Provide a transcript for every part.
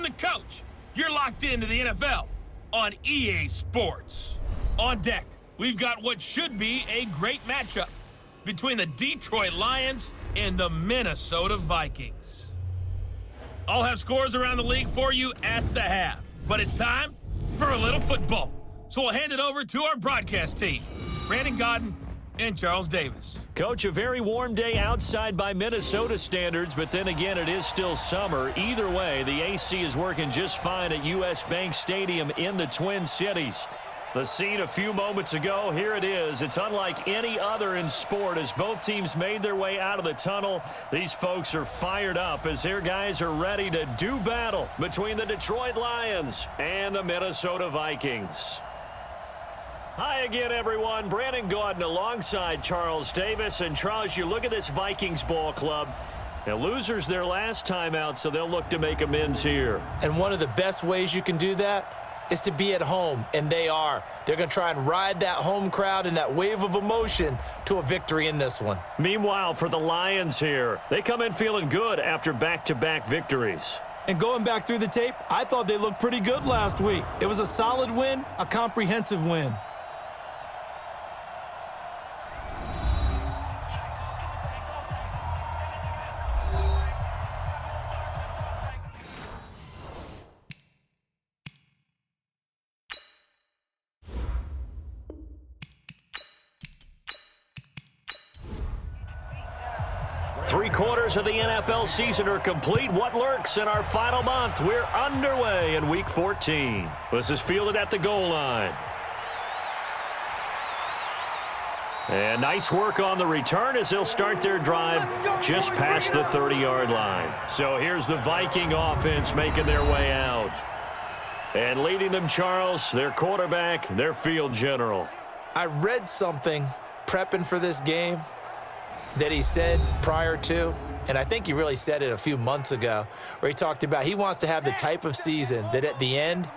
the coach. You're locked into the NFL on EA Sports. On deck, we've got what should be a great matchup between the Detroit Lions and the Minnesota Vikings. I'll have scores around the league for you at the half, but it's time for a little football. So we'll hand it over to our broadcast team, Brandon Godden and Charles Davis. Coach, a very warm day outside by Minnesota standards, but then again, it is still summer. Either way, the AC is working just fine at U.S. Bank Stadium in the Twin Cities. The scene a few moments ago, here it is. It's unlike any other in sport as both teams made their way out of the tunnel. These folks are fired up as their guys are ready to do battle between the Detroit Lions and the Minnesota Vikings. Hi again, everyone. Brandon Gaudin alongside Charles Davis. And Charles, you look at this Vikings ball club. Now, losers their last time out, so they'll look to make amends here. And one of the best ways you can do that is to be at home, and they are. They're going to try and ride that home crowd and that wave of emotion to a victory in this one. Meanwhile, for the Lions here, they come in feeling good after back-to-back victories. And going back through the tape, I thought they looked pretty good last week. It was a solid win, a comprehensive win. Three-quarters of the NFL season are complete. What lurks in our final month? We're underway in Week 14. This is fielded at the goal line. And nice work on the return as they'll start their drive just past the 30-yard line. So here's the Viking offense making their way out. And leading them, Charles, their quarterback, their field general. I read something prepping for this game that he said prior to, and I think he really said it a few months ago, where he talked about he wants to have the type of season that at the end,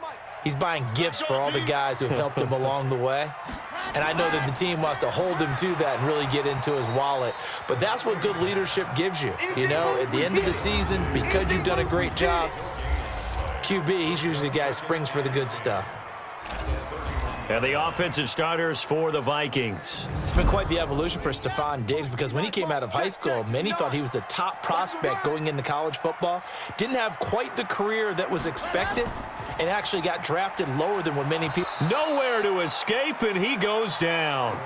he's buying gifts for all the guys who have helped him along the way. And I know that the team wants to hold him to that and really get into his wallet. But that's what good leadership gives you. You know, at the end of the season, because you've done a great job, QB, he's usually the guy who springs for the good stuff. And the offensive starters for the Vikings. It's been quite the evolution for Stephon Diggs because when he came out of high school, many thought he was the top prospect going into college football. Didn't have quite the career that was expected and actually got drafted lower than what many people. Nowhere to escape, and he goes down.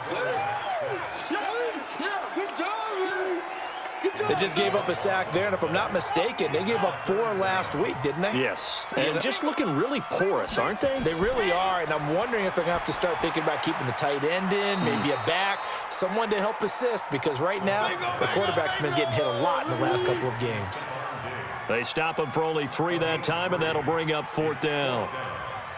They just gave up a sack there, and if I'm not mistaken, they gave up 4 last week, didn't they? Yes, and just looking really porous, aren't they? They really are, and I'm wondering if they're going to have to start thinking about keeping the tight end in, maybe a back, someone to help assist, because right now, the quarterback's been getting hit a lot in the last couple of games. They stop him for only 3 that time, and that'll bring up 4th down.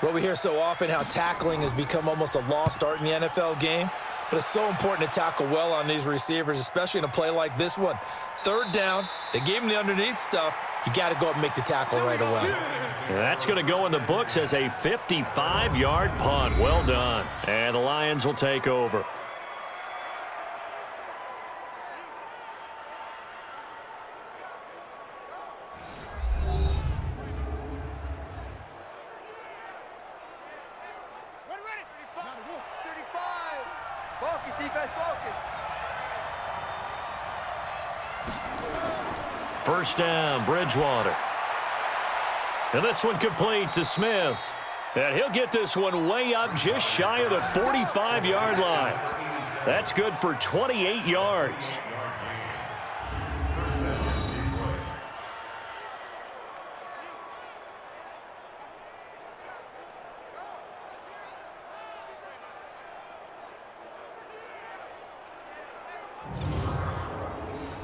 Well, we hear so often how tackling has become almost a lost art in the NFL game, but it's so important to tackle well on these receivers, especially in a play like this one. 3rd down, they gave him the underneath stuff. You got to go up and make the tackle right away. And that's going to go in the books as a 55-yard punt. Well done. And the Lions will take over. Focus, defense, focus. 1st down, Bridgewater. And this one complete to Smith. And he'll get this one way up just shy of the 45-yard line. That's good for 28 yards.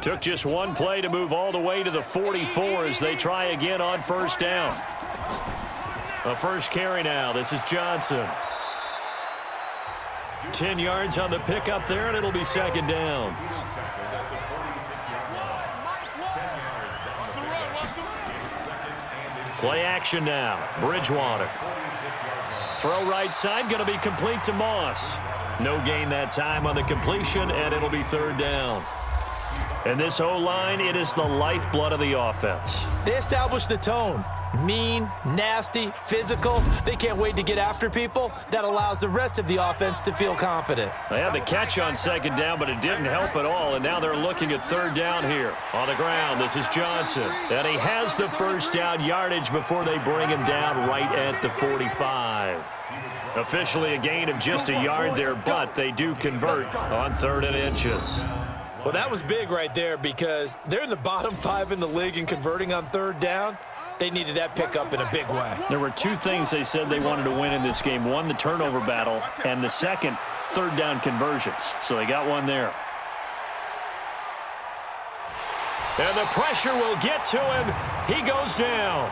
Took just one play to move all the way to the 44 as they try again on 1st down. A first carry now. This is Johnson. 10 yards on the pickup there, and it'll be 2nd down. Play action now. Bridgewater. Throw right side, going to be complete to Moss. No gain that time on the completion, and it'll be 3rd down. And this O-line, it is the lifeblood of the offense. They established the tone. mean, nasty, physical. They can't wait to get after people. That allows the rest of the offense to feel confident. They had the catch on second down, but it didn't help at all, and now they're looking at third down here. On the ground, this is Johnson. And he has the first down yardage before they bring him down right at the 45. Officially a gain of just a yard there, but they do convert on 3rd and inches. Well, that was big right there because they're in the bottom 5 in the league in converting on 3rd down. They needed that pickup in a big way. There were 2 things they said they wanted to win in this game. One, the turnover battle, and the second, 3rd down conversions. So they got one there. And the pressure will get to him. He goes down.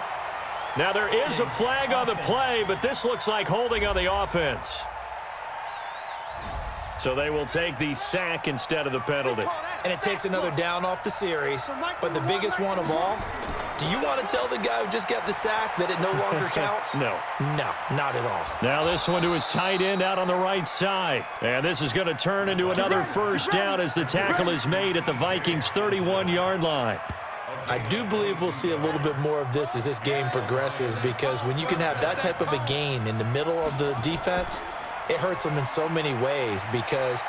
Now there is a flag on the play, but this looks like holding on the offense. So they will take the sack instead of the penalty. And it takes another down off the series. But the biggest one of all, do you want to tell the guy who just got the sack that it no longer counts? No. No, not at all. Now this one to his tight end out on the right side. And this is going to turn into another first down as the tackle is made at the Vikings' 31-yard line. I do believe we'll see a little bit more of this as this game progresses because when you can have that type of a gain in the middle of the defense, it hurts them in so many ways because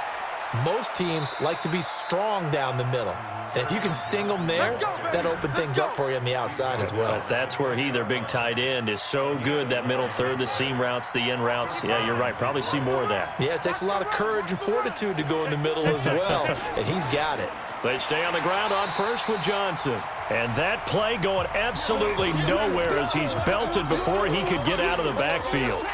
most teams like to be strong down the middle. And if you can sting them there, that opens things up for you on the outside as well. But that's where their big tight end, is so good, that middle third, the seam routes, the in routes. Yeah, you're right. Probably see more of that. Yeah, it takes a lot of courage and fortitude to go in the middle as well, and he's got it. They stay on the ground on first with Johnson. And that play going absolutely nowhere as he's belted before he could get out of the backfield.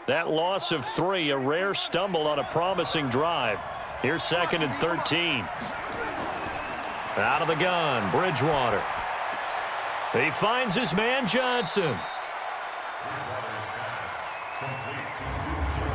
That loss of 3, a rare stumble on a promising drive. Here's 2nd and 13. Out of the gun, Bridgewater. He finds his man, Johnson.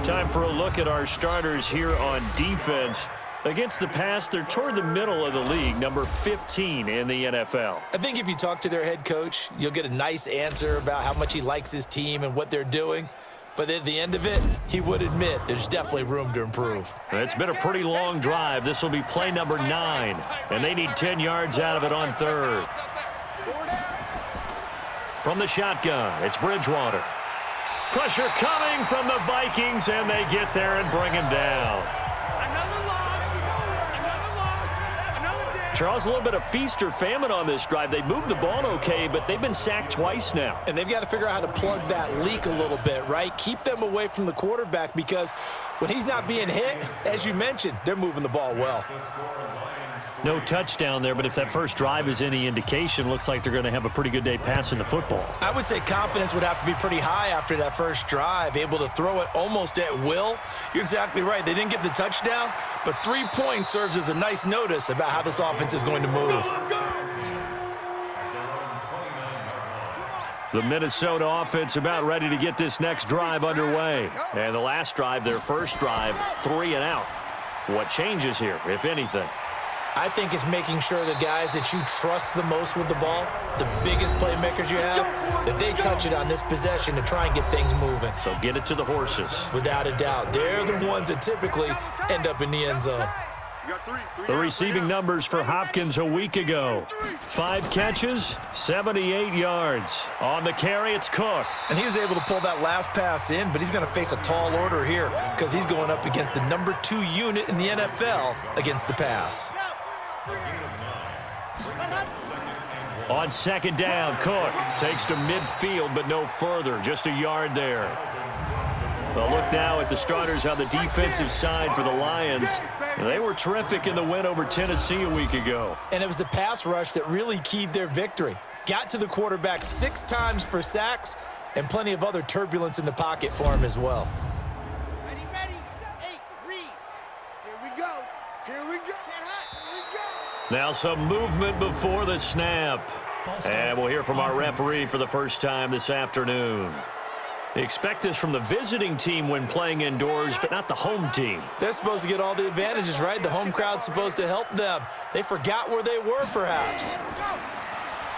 Time for a look at our starters here on defense. Against the pass, they're toward the middle of the league, number 15 in the NFL. I think if you talk to their head coach, you'll get a nice answer about how much he likes his team and what they're doing. But at the end of it, he would admit there's definitely room to improve. It's been a pretty long drive. This will be play number 9, and they need 10 yards out of it on 3rd. From the shotgun, it's Bridgewater. Pressure coming from the Vikings, and they get there and bring him down. Charles, a little bit of feast or famine on this drive. They moved the ball okay, but they've been sacked twice now. And they've got to figure out how to plug that leak a little bit, right? Keep them away from the quarterback because when he's not being hit, as you mentioned, they're moving the ball well. No touchdown there, but if that first drive is any indication, looks like they're going to have a pretty good day passing the football. I would say confidence would have to be pretty high after that first drive, able to throw it almost at will. You're exactly right. They didn't get the touchdown, but 3 points serves as a nice notice about how this offense is going to move. The Minnesota offense about ready to get this next drive underway. And the last drive, their first drive, 3 and out. What changes here, if anything? I think it's making sure the guys that you trust the most with the ball, the biggest playmakers you have, that they touch it on this possession to try and get things moving. So get it to the horses. Without a doubt. They're the ones that typically end up in the end zone. The receiving numbers for Hopkins a week ago. 5 catches, 78 yards. On the carry, it's Cook. And he was able to pull that last pass in, but he's going to face a tall order here because he's going up against the number 2 unit in the NFL against the pass. On second down, Cook takes to midfield, but no further. Just a yard there. Well, look now at the starters on the defensive side for the Lions. They were terrific in the win over Tennessee a week ago. And it was the pass rush that really keyed their victory. Got to the quarterback 6 times for sacks and plenty of other turbulence in the pocket for him as well. Ready, ready. 8, 3. Here we go. Here we go. Now some movement before the snap. And we'll hear from our referee for the first time this afternoon. Expect this from the visiting team when playing indoors, but not the home team. They're supposed to get all the advantages, right? The home crowd's supposed to help them. They forgot where they were, perhaps.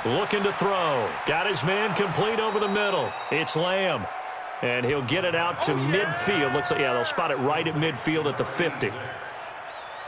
Looking to throw. Got his man complete over the middle. It's Lamb. And he'll get it out to midfield. Looks like, yeah, they'll spot it right at midfield at the 50.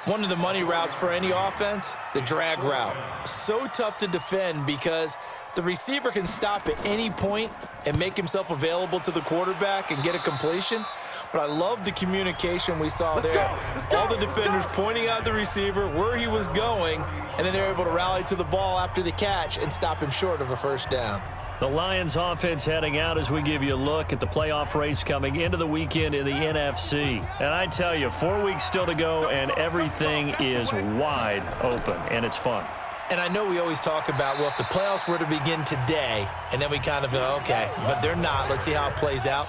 One of the money routes for any offense, the drag route. So tough to defend because the receiver can stop at any point and make himself available to the quarterback and get a completion. But I love the communication we saw there. All the defenders pointing out the receiver, where he was going, and then they're able to rally to the ball after the catch and stop him short of a first down. The Lions offense heading out as we give you a look at the playoff race coming into the weekend in the NFC. And I tell you, 4 weeks still to go, and everything is wide open, and it's fun. And I know we always talk about, well, if the playoffs were to begin today, and then we kind of go, okay, but they're not. Let's see how it plays out.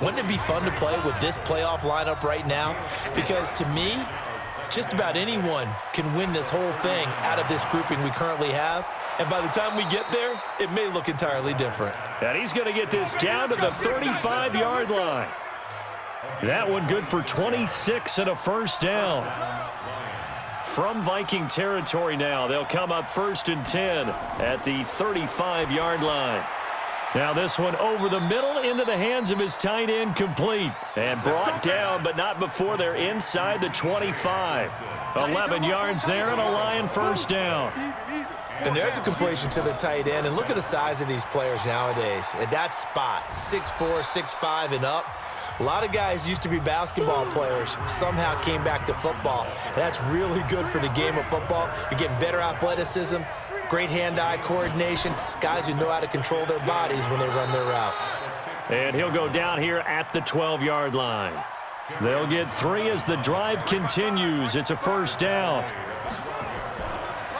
Wouldn't it be fun to play with this playoff lineup right now? Because to me, just about anyone can win this whole thing out of this grouping we currently have. And by the time we get there, it may look entirely different. And he's going to get this down to the 35-yard line. That one good for 26 and a first down. From Viking territory now, they'll come up 1st and 10 at the 35-yard line. Now this one over the middle into the hands of his tight end, complete. And brought down, but not before they're inside the 25. 11 yards there and a Lion first down. And there's a completion to the tight end. And look at the size of these players nowadays. At that spot, 6'4", 6'5", and up. A lot of guys used to be basketball players, somehow came back to football. And that's really good for the game of football. You're getting better athleticism, great hand-eye coordination, guys who know how to control their bodies when they run their routes. And he'll go down here at the 12-yard line. They'll get 3 as the drive continues. It's a first down.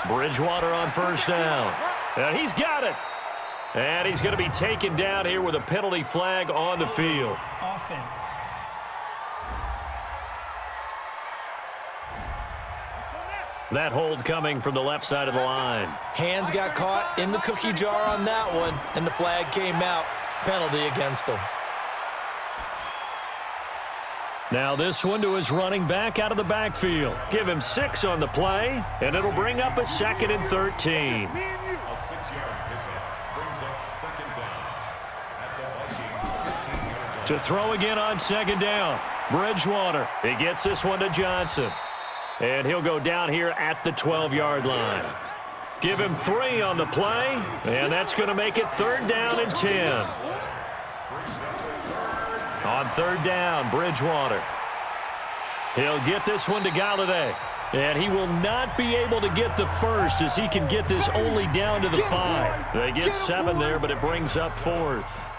Bridgewater on first down. And he's got it. And he's going to be taken down here with a penalty flag on the field. Offense. That hold coming from the left side of the line. Hands got caught in the cookie jar on that one, and the flag came out. Penalty against him. Now this one to his running back out of the backfield. Give him 6 on the play, and it'll bring up a 2nd and 13. To throw again on 2nd down. Bridgewater. He gets this one to Johnson. And he'll go down here at the 12-yard line. Give him 3 on the play, and that's going to make it 3rd down and 10. On 3rd down, Bridgewater. He'll get this one to Galladay. And he will not be able to get the first as he can get this only down to the 5. They get 7 there, but it brings up 4th.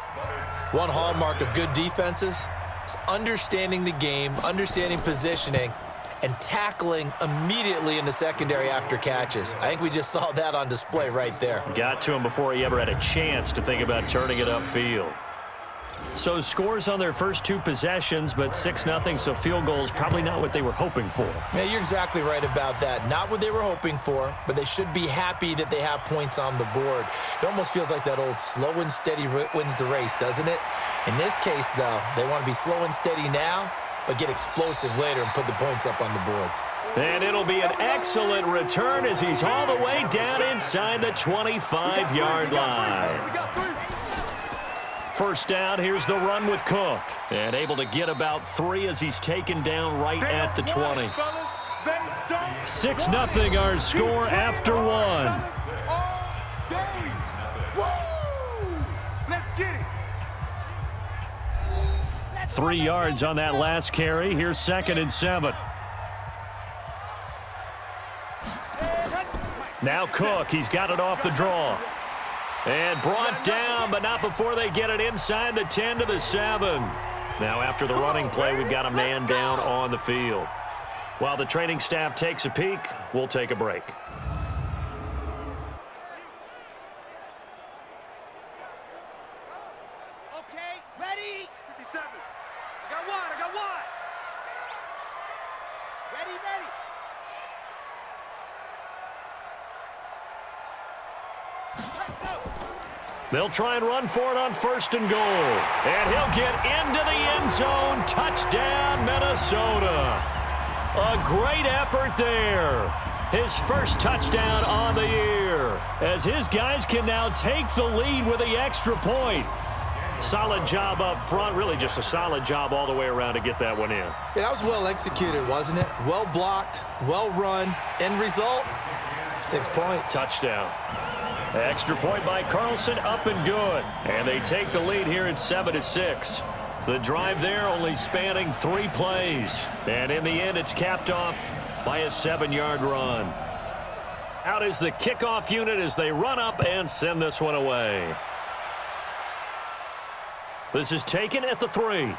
One hallmark of good defenses is understanding the game, understanding positioning, and tackling immediately in the secondary after catches. I think we just saw that on display right there. Got to him before he ever had a chance to think about turning it upfield. So scores on their first 2 possessions, but 6-0, so field goals probably not what they were hoping for. Yeah, you're exactly right about that. Not what they were hoping for, but they should be happy that they have points on the board. It almost feels like that old slow and steady wins the race, doesn't it? In this case, though, they want to be slow and steady now, but get explosive later and put the points up on the board. And it'll be an excellent return as he's all the way down inside the 25-yard line. First down, here's the run with Cook. And able to get about 3 as he's taken down right at the 20. 6-0 our score after 1. 3 yards on that last carry. Here's 2nd and 7. Now Cook, he's got it off the draw. And brought down, but not before they get it inside the 10 to the 7. Now after the running play, we've got a man down on the field. While the training staff takes a peek, we'll take a break. Okay, ready? 57. I got one. Ready. Let's go. They'll try and run for it on 1st and goal. And he'll get into the end zone. Touchdown, Minnesota. A great effort there. His first touchdown on the year, as his guys can now take the lead with the extra point. Solid job up front, really just a solid job all the way around to get that one in. Yeah, that was well executed, wasn't it? Well blocked, well run. End result, 6 points. Touchdown. Extra point by Carlson, up and good. And they take the lead here at 7-6. The drive there only spanning 3 plays. And in the end, it's capped off by a 7-yard run. Out is the kickoff unit as they run up and send this one away. This is taken at the 3.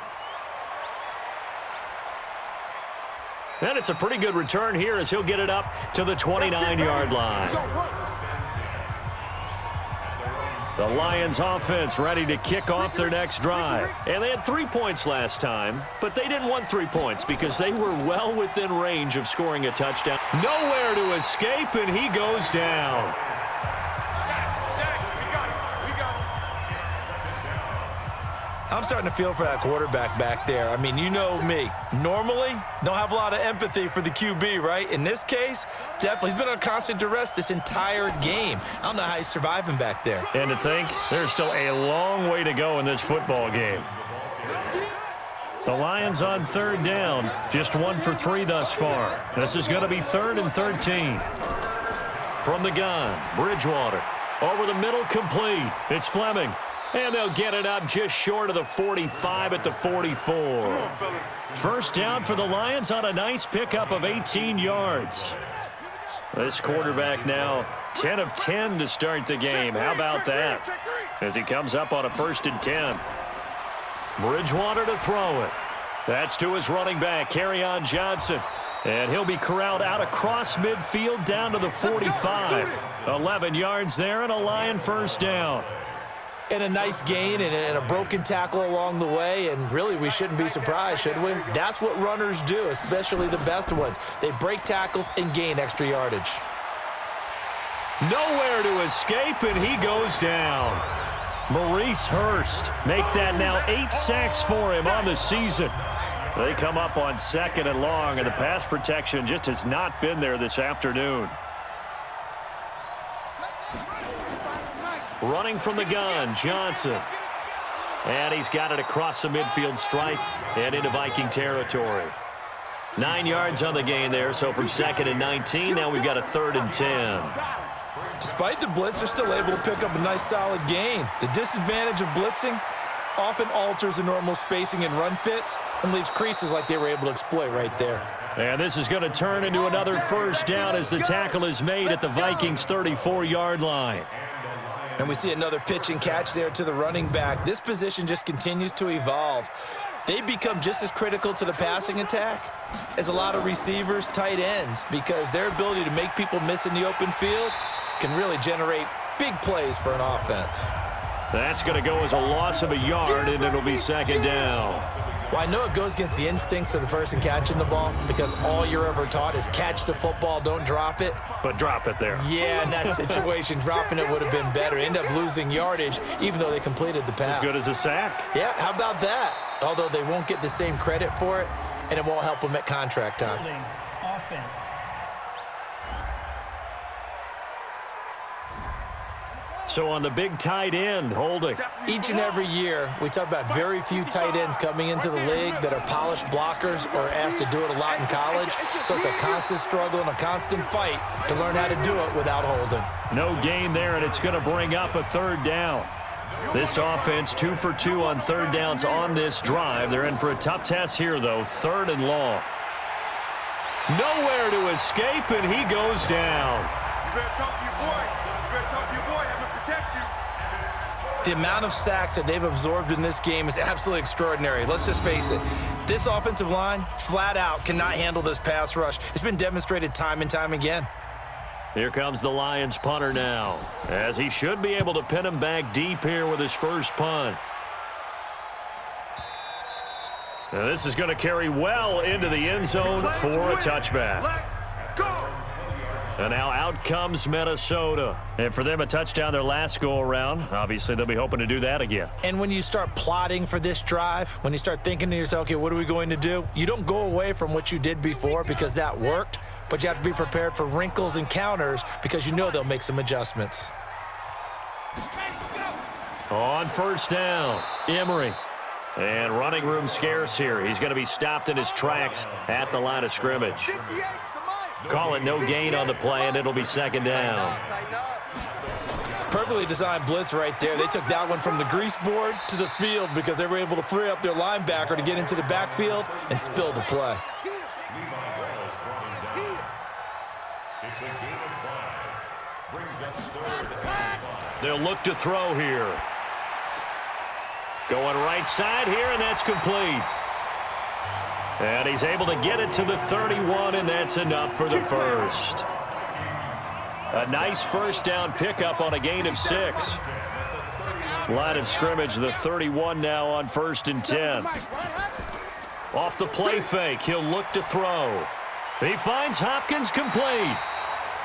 And it's a pretty good return here as he'll get it up to the 29-yard line. The Lions offense ready to kick off their next drive. And they had 3 points last time, but they didn't want 3 points because they were well within range of scoring a touchdown. Nowhere to escape, and he goes down. I'm starting to feel for that quarterback back there. I mean, you know me. Normally, don't have a lot of empathy for the QB, right? In this case, definitely. He's been on constant duress this entire game. I don't know how he's surviving back there. And to think, there's still a long way to go in this football game. The Lions on 3rd down, just 1 for 3 thus far. This is going to be 3rd and 13. From the gun, Bridgewater. Over the middle, complete. It's Fleming. And they'll get it up just short of the 45 at the 44. First down for the Lions on a nice pickup of 18 yards. This quarterback now 10 of 10 to start the game. How about that? As he comes up on a 1st and 10. Bridgewater to throw it. That's to his running back, Kerryon Johnson. And he'll be corralled out across midfield down to the 45. 11 yards there and a Lion first down. And a nice gain and a broken tackle along the way, and really we shouldn't be surprised, should we? That's what runners do, especially the best ones. They break tackles and gain extra yardage. Nowhere to escape, and he goes down. Maurice Hurst make that now 8 sacks for him on the season. They come up on 2nd and long, and the pass protection just has not been there this afternoon. Running from the gun, Johnson. And he's got it across the midfield stripe and into Viking territory. 9 yards on the gain there, so from 2nd and 19, now we've got a 3rd and 10. Despite the blitz, they're still able to pick up a nice solid gain. The disadvantage of blitzing often alters the normal spacing and run fits and leaves creases like they were able to exploit right there. And this is going to turn into another first down as the tackle is made at the Vikings' 34-yard line. And we see another pitch and catch there to the running back. This position just continues to evolve. They become just as critical to the passing attack as a lot of receivers, tight ends, because their ability to make people miss in the open field can really generate big plays for an offense. That's going to go as a loss of a yard, and it'll be 2nd down. Well, I know it goes against the instincts of the person catching the ball because all you're ever taught is catch the football, don't drop it. But drop it there. Yeah, in that situation, dropping it would have been better. End up losing yardage even though they completed the pass. As good as a sack. Yeah, how about that? Although they won't get the same credit for it, and it won't help them at contract time. Offense. So on the big tight end, holding. Each and every year, we talk about very few tight ends coming into the league that are polished blockers or asked to do it a lot in college. So it's a constant struggle and a constant fight to learn how to do it without holding. No gain there, and it's going to bring up a 3rd down. This offense 2 for 2 on 3rd downs on this drive. They're in for a tough test here, though. 3rd and long. Nowhere to escape, and he goes down. You better talk to your boy. You better talk to your boy. Have him protect you. The amount of sacks that they've absorbed in this game is absolutely extraordinary. Let's just face it. This offensive line, flat out, cannot handle this pass rush. It's been demonstrated time and time again. Here comes the Lions punter now, as he should be able to pin him back deep here with his first punt. Now this is going to carry well into the end zone for a touchback. Let's go. And now out comes Minnesota. And for them, a touchdown their last go-around. Obviously, they'll be hoping to do that again. And when you start plotting for this drive, when you start thinking to yourself, okay, what are we going to do? You don't go away from what you did before because that worked, but you have to be prepared for wrinkles and counters because you know they'll make some adjustments. On first down, Emery. And running room scarce here. He's going to be stopped in his tracks at the line of scrimmage. Call it no gain on the play, and it'll be second down. Perfectly designed blitz right there. They took that one from the grease board to the field because they were able to free up their linebacker to get into the backfield and spill the play. They'll look to throw here. Going right side here, and that's complete. And he's able to get it to the 31, and that's enough for the first. A nice first down pickup on a gain of 6. Line of scrimmage, the 31 now on 1st and 10. Off the play fake, he'll look to throw. He finds Hopkins complete.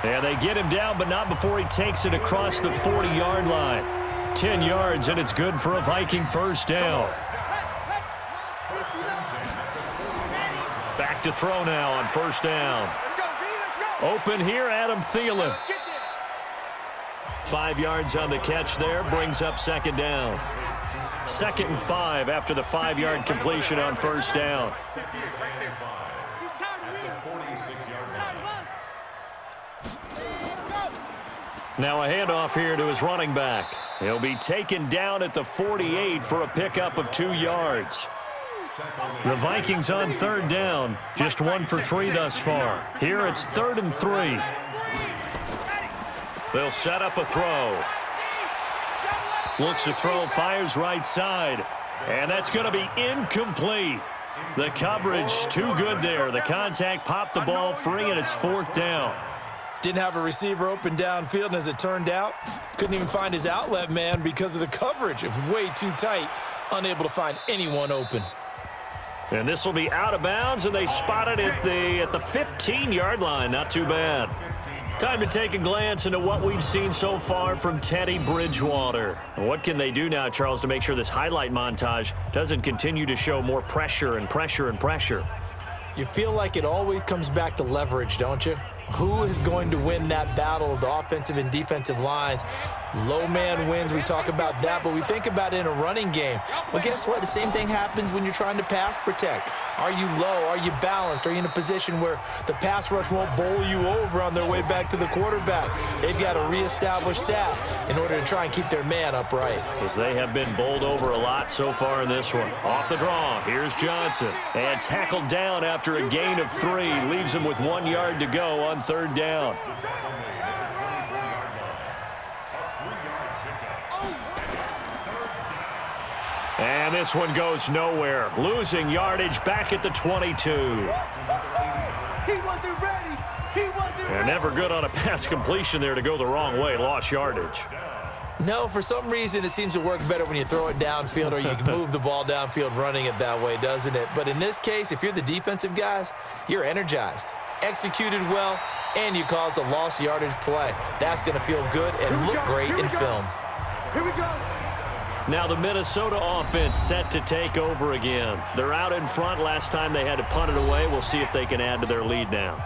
And they get him down, but not before he takes it across the 40-yard line. 10 yards, and it's good for a Viking first down. Back to throw now on first down. Open here, Adam Thielen. 5 yards on the catch there, brings up second down. 2nd and 5 after the 5-yard completion on first down. Now a handoff here to his running back. He'll be taken down at the 48 for a pickup of 2 yards. The Vikings on 3rd down, just 1 for 3 thus far. Here it's 3rd and 3. They'll set up a throw. Looks to throw, fires right side. And that's going to be incomplete. The coverage too good there. The contact popped the ball free, and it's 4th down. Didn't have a receiver open downfield, and as it turned out, couldn't even find his outlet man because of the coverage. It was way too tight, unable to find anyone open. And this will be out of bounds, and they spot it at the 15-yard line. Not too bad. Time to take a glance into what we've seen so far from Teddy Bridgewater. What can they do now, Charles, to make sure this highlight montage doesn't continue to show more pressure and pressure and pressure? You feel like it always comes back to leverage, don't you? Who is going to win that battle of the offensive and defensive lines? Low man wins. We talk about that, but we think about it in a running game. Well, guess what? The same thing happens when you're trying to pass protect. Are you low? Are you balanced? Are you in a position where the pass rush won't bowl you over on their way back to the quarterback? They've got to reestablish that in order to try and keep their man upright. Because they have been bowled over a lot so far in this one. Off the draw, here's Johnson. And tackled down after a gain of 3. Leaves him with 1 yard to go on 3rd down. And this one goes nowhere. Losing yardage back at the 22. He wasn't ready. And never good on a pass completion there to go the wrong way. Lost yardage. No, for some reason, it seems to work better when you throw it downfield or you can move the ball downfield running it that way, doesn't it? But in this case, if you're the defensive guys, you're energized, executed well, and you caused a lost yardage play. That's going to feel good and look great in film. Here we go. Now the Minnesota offense set to take over again. They're out in front. Last time they had to punt it away. We'll see if they can add to their lead now.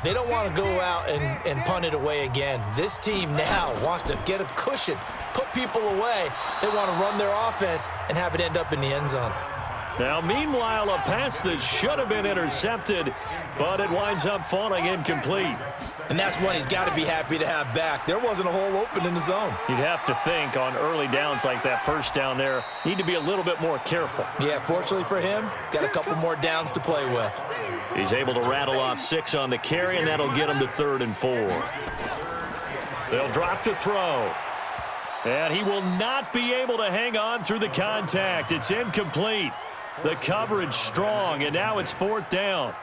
They don't want to go out and punt it away again. This team now wants to get a cushion, put people away. They want to run their offense and have it end up in the end zone. Now, meanwhile, a pass that should have been intercepted, but it winds up falling incomplete. And that's one he's got to be happy to have back. There wasn't a hole open in the zone. You'd have to think on early downs like that first down there, need to be a little bit more careful. Yeah, fortunately for him, got a couple more downs to play with. He's able to rattle off 6 on the carry, and that'll get him to 3rd and 4. They'll drop to throw. And he will not be able to hang on through the contact. It's incomplete. The coverage strong, and now it's 4th down.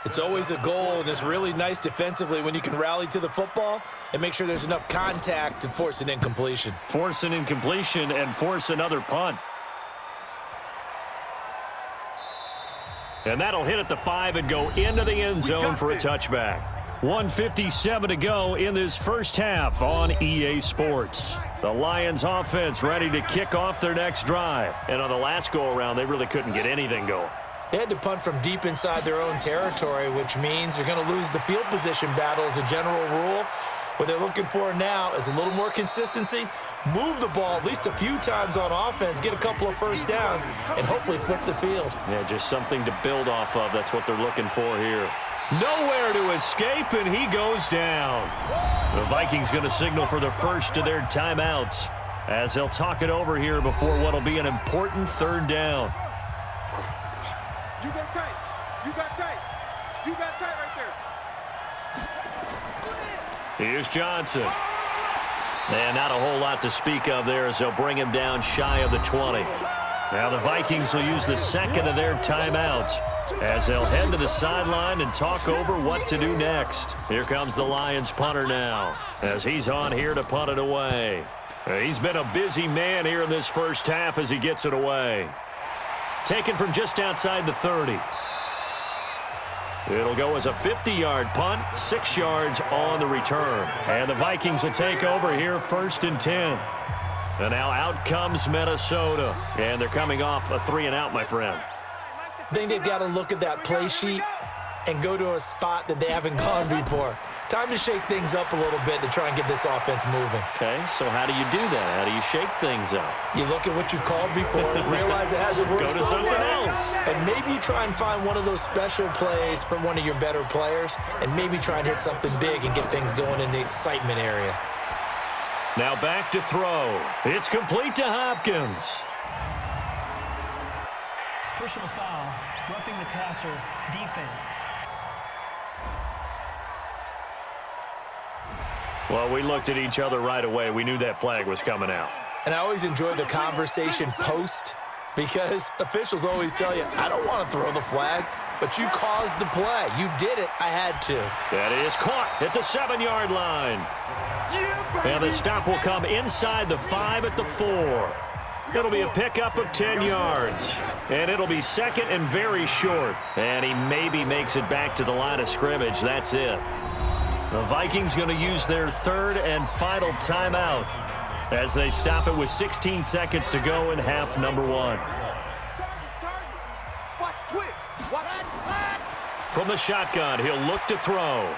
It's always a goal, and it's really nice defensively when you can rally to the football and make sure there's enough contact to force an incompletion. Force an incompletion and force another punt. And that'll hit at the 5 and go into the end zone for a touchback. 1:57 to go in this first half on EA Sports. The Lions offense ready to kick off their next drive. And on the last go-around, they really couldn't get anything going. They had to punt from deep inside their own territory, which means you're going to lose the field position battle as a general rule. What they're looking for now is a little more consistency, move the ball at least a few times on offense, get a couple of first downs, and hopefully flip the field. Yeah, just something to build off of. That's what they're looking for here. Nowhere to escape, and he goes down. The Vikings going to signal for the first of their timeouts as they'll talk it over here before what will be an important third down. You go tight. You got tight. You got tight right there. Here's Johnson. And not a whole lot to speak of there as they'll bring him down shy of the 20. Now the Vikings will use the second of their timeouts as they'll head to the sideline and talk over what to do next. Here comes the Lions punter now as he's on here to punt it away. He's been a busy man here in this first half as he gets it away. Taken from just outside the 30. It'll go as a 50-yard punt, 6 yards on the return. And the Vikings will take over here first and 10. And now out comes Minnesota. And they're coming off a 3-and-out, my friend. I think they've got to look at that play sheet and go to a spot that they haven't gone before. Time to shake things up a little bit to try and get this offense moving. Okay, so how do you do that? How do you shake things up? You look at what you called before, realize it hasn't worked. Go to something else. And maybe you try and find one of those special plays from one of your better players, and maybe try and hit something big and get things going in the excitement area. Now back to throw. It's complete to Hopkins. Personal foul, roughing the passer, defense. Well, we looked at each other right away. We knew that flag was coming out. And I always enjoy the conversation post because officials always tell you, I don't want to throw the flag, but you caused the play. You did it. I had to. That is caught at the 7-yard line. And the stop will come inside the 5 at the 4. It'll be a pickup of 10 yards. And it'll be second and very short. And he maybe makes it back to the line of scrimmage. That's it. The Vikings going to use their third and final timeout as they stop it with 16 seconds to go in half number 1. From the shotgun, he'll look to throw.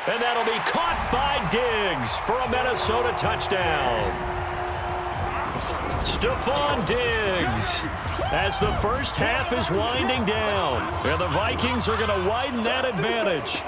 And that'll be caught by Diggs for a Minnesota touchdown. Stephon Diggs as the first half is winding down. And the Vikings are going to widen that advantage.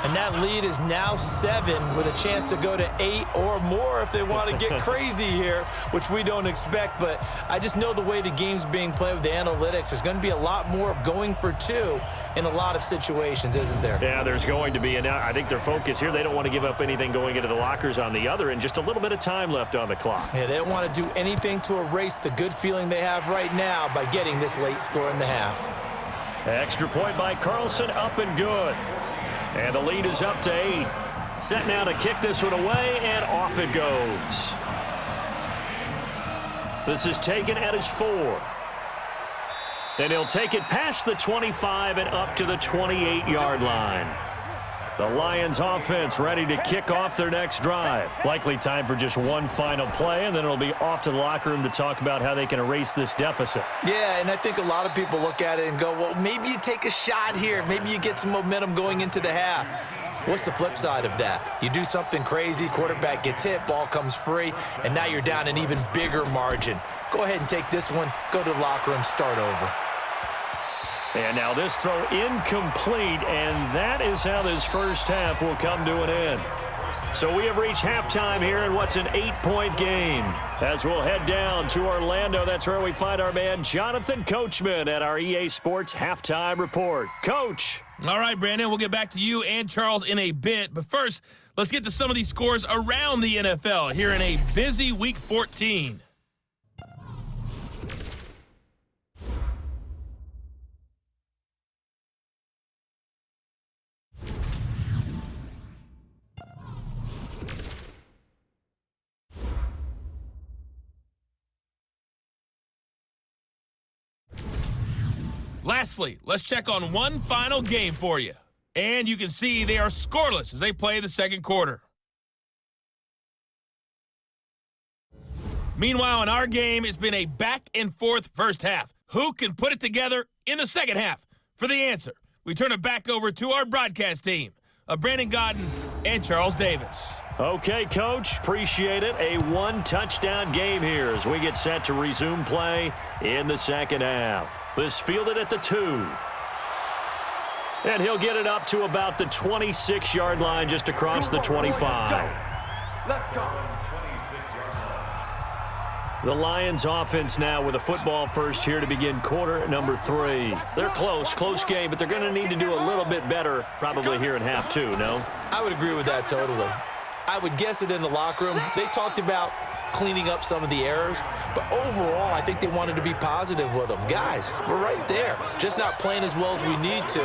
And that lead is now 7 with a chance to go to 8 or more if they want to get crazy here, which we don't expect. But I just know the way the game's being played with the analytics, there's going to be a lot more of going for 2 in a lot of situations, isn't there? Yeah, there's going to be. And I think their focus here, they don't want to give up anything going into the lockers on the other, and just a little bit of time left on the clock. Yeah, they don't want to do anything to erase the good feeling they have right now by getting this late score in the half. Extra point by Carlson, up and good. And the lead is up to 8. Set now to kick this one away, and off it goes. This is taken at his 4. And he'll take it past the 25 and up to the 28-yard line. The Lions offense ready to kick off their next drive. Likely time for just one final play, and then it'll be off to the locker room to talk about how they can erase this deficit. Yeah, and I think a lot of people look at it and go, well, maybe you take a shot here. Maybe you get some momentum going into the half. What's the flip side of that? You do something crazy, quarterback gets hit, ball comes free, and now you're down an even bigger margin. Go ahead and take this one, go to the locker room, start over. And now this throw incomplete, and that is how this first half will come to an end. So we have reached halftime here in what's an 8-point game. As we'll head down to Orlando, that's where we find our man Jonathan Coachman at our EA Sports Halftime Report. Coach. All right, Brandon, we'll get back to you and Charles in a bit. But first, let's get to some of these scores around the NFL here in a busy Week 14. Lastly, let's check on one final game for you. And you can see they are scoreless as they play the second quarter. Meanwhile, in our game, it's been a back-and-forth first half. Who can put it together in the second half? For the answer, we turn it back over to our broadcast team of Brandon Godden and Charles Davis. Okay, Coach, appreciate it. A one-touchdown game here as we get set to resume play in the second half. This fielded at the 2. And he'll get it up to about the 26-yard line just across the 25. Let's go. The Lions offense now with a football first here to begin quarter number 3. They're close game, but they're going to need to do a little bit better probably here in half 2, no? I would agree with that totally. I would guess it in the locker room. They talked about cleaning up some of the errors, but overall, I think they wanted to be positive with them. Guys, we're right there. Just not playing as well as we need to.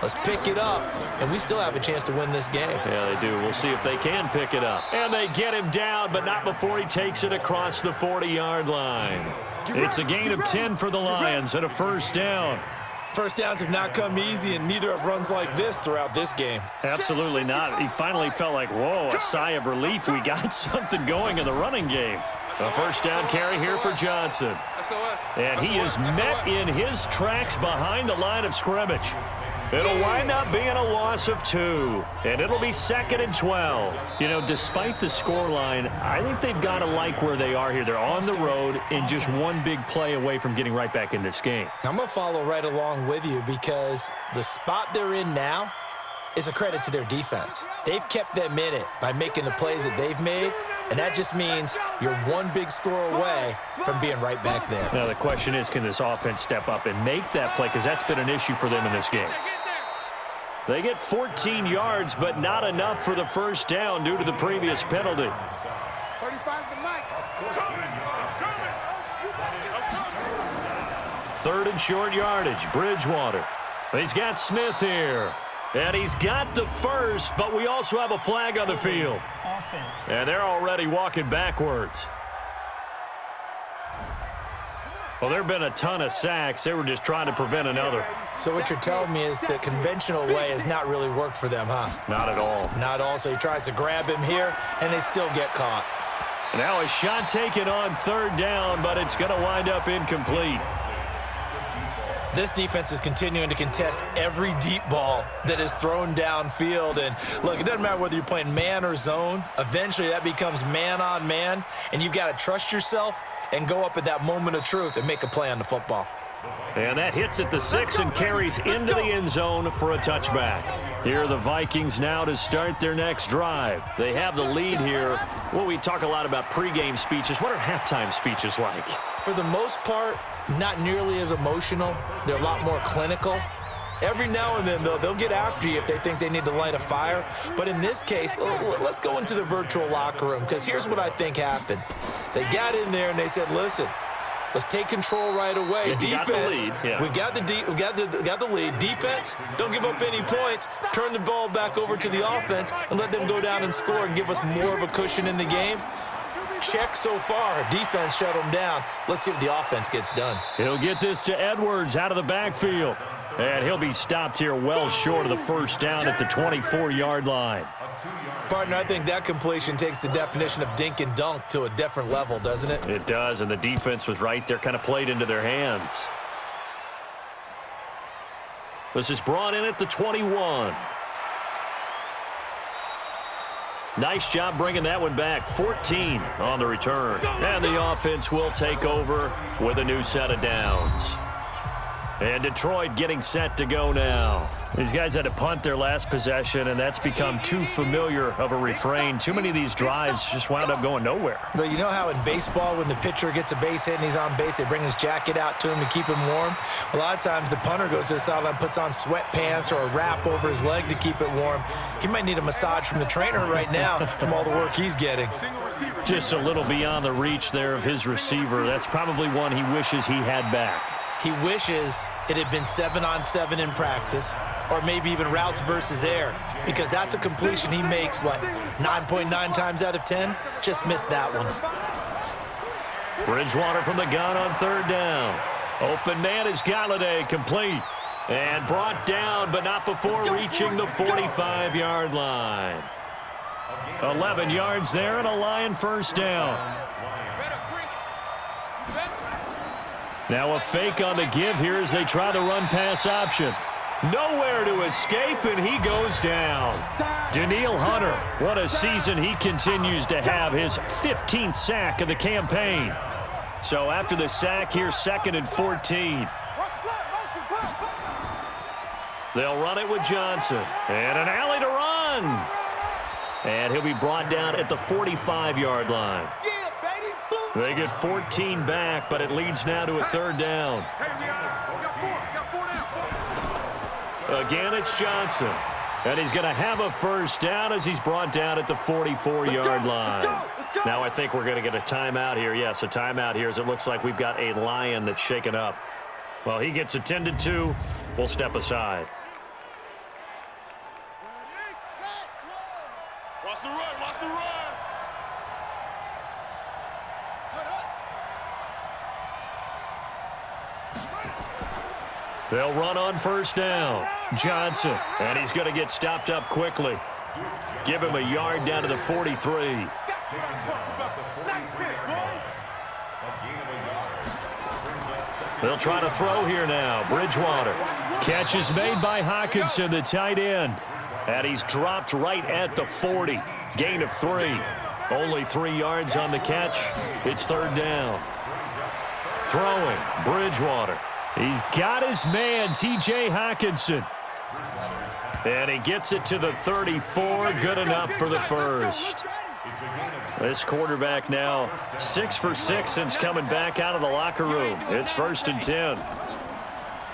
Let's pick it up, and we still have a chance to win this game. Yeah, they do. We'll see if they can pick it up. And they get him down, but not before he takes it across the 40-yard line. It's a gain of 10 for the Lions and a first down. First downs have not come easy, and neither have runs like this throughout this game. Absolutely not. He finally felt like, whoa, a sigh of relief. We got something going in the running game. A first down carry here for Johnson. And he is met in his tracks behind the line of scrimmage. It'll wind up being a loss of 2, and it'll be 2nd and 12. You know, despite the scoreline, I think they've got to like where they are here. They're on the road and just one big play away from getting right back in this game. I'm going to follow right along with you because the spot they're in now is a credit to their defense. They've kept them in it by making the plays that they've made, and that just means you're one big score away from being right back there. Now, the question is, can this offense step up and make that play? Because that's been an issue for them in this game. They get 14 yards, but not enough for the first down due to the previous penalty. 35's the mic. 3rd and short yardage, Bridgewater. He's got Smith here. And he's got the first, but we also have a flag on the field. Offense. And they're already walking backwards. Well, there have been a ton of sacks. They were just trying to prevent another. So what you're telling me is the conventional way has not really worked for them, huh? Not at all. Not all. So he tries to grab him here, and they still get caught. Now a shot taken on 3rd down, but it's going to wind up incomplete. This defense is continuing to contest every deep ball that is thrown downfield. And look, it doesn't matter whether you're playing man or zone. Eventually, that becomes man on man, and you've got to trust yourself and go up at that moment of truth and make a play on the football. And that hits at the 6 and carries into the end zone for a touchback. Here are the Vikings now to start their next drive. They have the lead here. Well, we talk a lot about pregame speeches. What are halftime speeches like? For the most part, not nearly as emotional. They're a lot more clinical. Every now and then, though, they'll get after you if they think they need to light a fire. But in this case, let's go into the virtual locker room, because here's what I think happened. They got in there and they said, listen, let's take control right away. Yeah, defense, we got the lead. Defense, don't give up any points. Turn the ball back over to the offense and let them go down and score and give us more of a cushion in the game. Check so far. Defense shut them down. Let's see if the offense gets done. He'll get this to Edwards out of the backfield. And he'll be stopped here well short of the first down at the 24-yard line. Partner, I think that completion takes the definition of dink and dunk to a different level, doesn't it? It does, and the defense was right there, kind of played into their hands. This is brought in at the 21. Nice job bringing that one back. 14 on the return. And the offense will take over with a new set of downs. And Detroit getting set to go now. These guys had to punt their last possession, and that's become too familiar of a refrain. Too many of these drives just wound up going nowhere. But you know how in baseball, when the pitcher gets a base hit and he's on base, they bring his jacket out to him to keep him warm? A lot of times the punter goes to the sideline, puts on sweatpants or a wrap over his leg to keep it warm. He might need a massage from the trainer right now from all the work he's getting. Just a little beyond the reach there of his receiver. That's probably one he wishes he had back. He wishes it had been 7-on-7 in practice, or maybe even routes versus air, because that's a completion he makes, 9.9 times out of 10? Just missed that one. Bridgewater from the gun on 3rd down. Open man is Galladay, complete. And brought down, but not before reaching the 45-yard line. 11 yards there and a Lion first down. Now a fake on the give here as they try the run-pass option. Nowhere to escape, and he goes down. Danielle Hunter, what a season he continues to have, his 15th sack of the campaign. So after the sack, here's 2nd and 14. They'll run it with Johnson. And an alley to run. And he'll be brought down at the 45-yard line. They get 14 back, but it leads now to a 3rd down. Again, it's Johnson. And he's going to have a 1st down as he's brought down at the 44-yard line. Now I think we're going to get a timeout here. Yes, a timeout here as it looks like we've got a Lion that's shaken up. Well, he gets attended to. We'll step aside. Watch the run, watch the run. They'll run on 1st down. Johnson, and he's going to get stopped up quickly. Give him a yard down to the 43. They'll try to throw here now. Bridgewater. Catch is made by Hockenson, the tight end. And he's dropped right at the 40. Gain of 3. Only 3 yards on the catch. It's 3rd down. Throwing. Bridgewater. He's got his man, T.J. Hockenson. And he gets it to the 34. Good enough for the 1st. This quarterback now 6 for 6 since coming back out of the locker room. It's 1st and 10.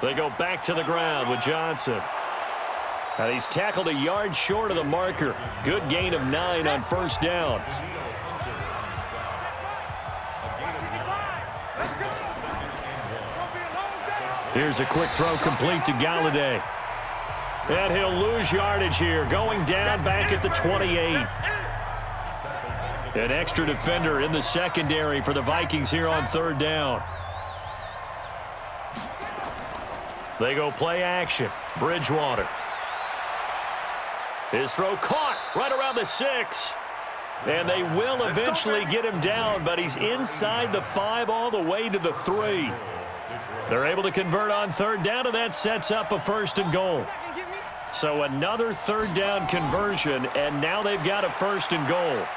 They go back to the ground with Johnson. And he's tackled a yard short of the marker. Good gain of 9 on 1st down. Here's a quick throw complete to Galladay. And he'll lose yardage here, going down back at the 28. An extra defender in the secondary for the Vikings here on 3rd down. They go play action. Bridgewater. His throw caught right around the 6. And they will eventually get him down, but he's inside the 5 all the way to the 3. They're able to convert on 3rd down, and that sets up a 1st and goal. So another 3rd down conversion, and now they've got a 1st and goal.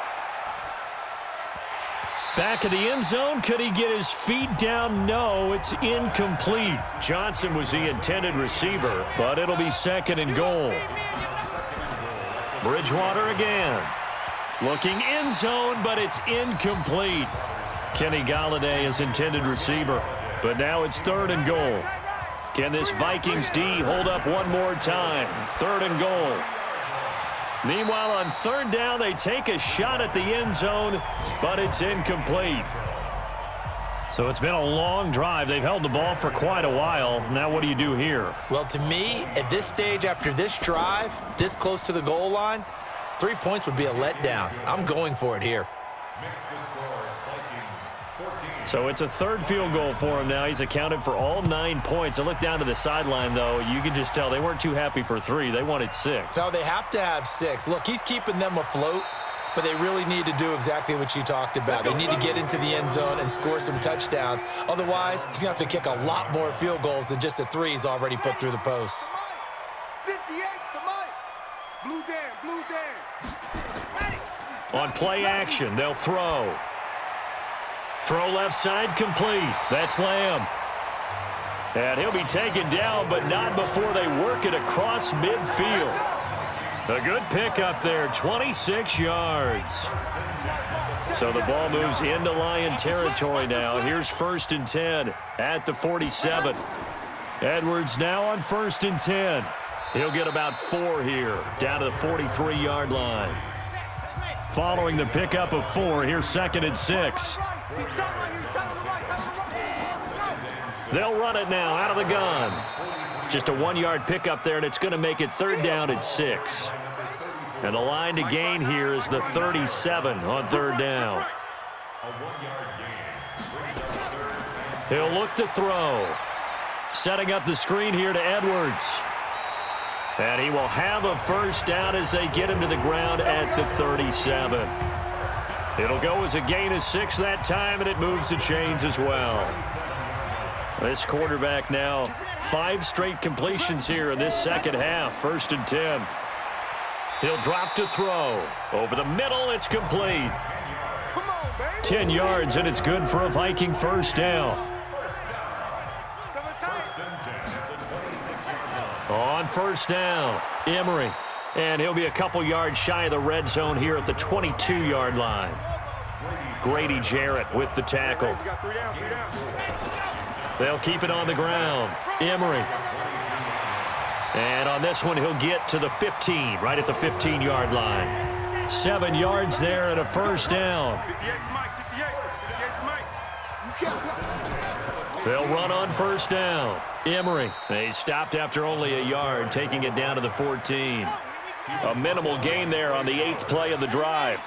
Back of the end zone. Could he get his feet down? No, it's incomplete. Johnson was the intended receiver, but it'll be 2nd and goal. Bridgewater again. Looking end zone, but it's incomplete. Kenny Galladay is intended receiver, but now it's 3rd and goal. Can this Vikings D hold up one more time? 3rd and goal. Meanwhile, on 3rd down, they take a shot at the end zone, but it's incomplete. So it's been a long drive. They've held the ball for quite a while. Now what do you do here? Well, to me, at this stage, after this drive, this close to the goal line, 3 points would be a letdown. I'm going for it here. So it's a 3rd field goal for him now. He's accounted for all 9 points. I look down to the sideline, though. You can just tell they weren't too happy for 3. They wanted 6. No, they have to have 6. Look, he's keeping them afloat, but they really need to do exactly what you talked about. They need to get into the end zone and score some touchdowns. Otherwise, he's going to have to kick a lot more field goals than just the 3 he's already put through the posts. 58, the money. Blue Dan. On play action, they'll throw. Throw left side complete. That's Lamb. And he'll be taken down, but not before they work it across midfield. A good pickup there, 26 yards. So the ball moves into Lion territory now. Here's 1st and 10 at the 47. Edwards now on 1st and 10. He'll get about 4 here, down to the 43-yard line. Following the pickup of 4, here's 2nd and 6. They'll run it now out of the gun. Just a 1-yard pickup there, and it's going to make it 3rd down at 6. And the line to gain here is the 37 on 3rd down. He'll look to throw. Setting up the screen here to Edwards. And he will have a 1st down as they get him to the ground at the 37. It'll go as a gain of 6 that time, and it moves the chains as well. This quarterback now 5 straight completions here in this second half. 1st and 10. He'll drop to throw. Over the middle, it's complete. 10 yards, and it's good for a Viking first down. On first down, Emery. And he'll be a couple yards shy of the red zone here at the 22-yard line. Grady Jarrett with the tackle. They'll keep it on the ground. Emery. And on this one, he'll get to the 15, right at the 15-yard line. 7 yards there and a first down. They'll run on first down. Emery. They stopped after only a yard, taking it down to the 14. A minimal gain there on the 8th play of the drive.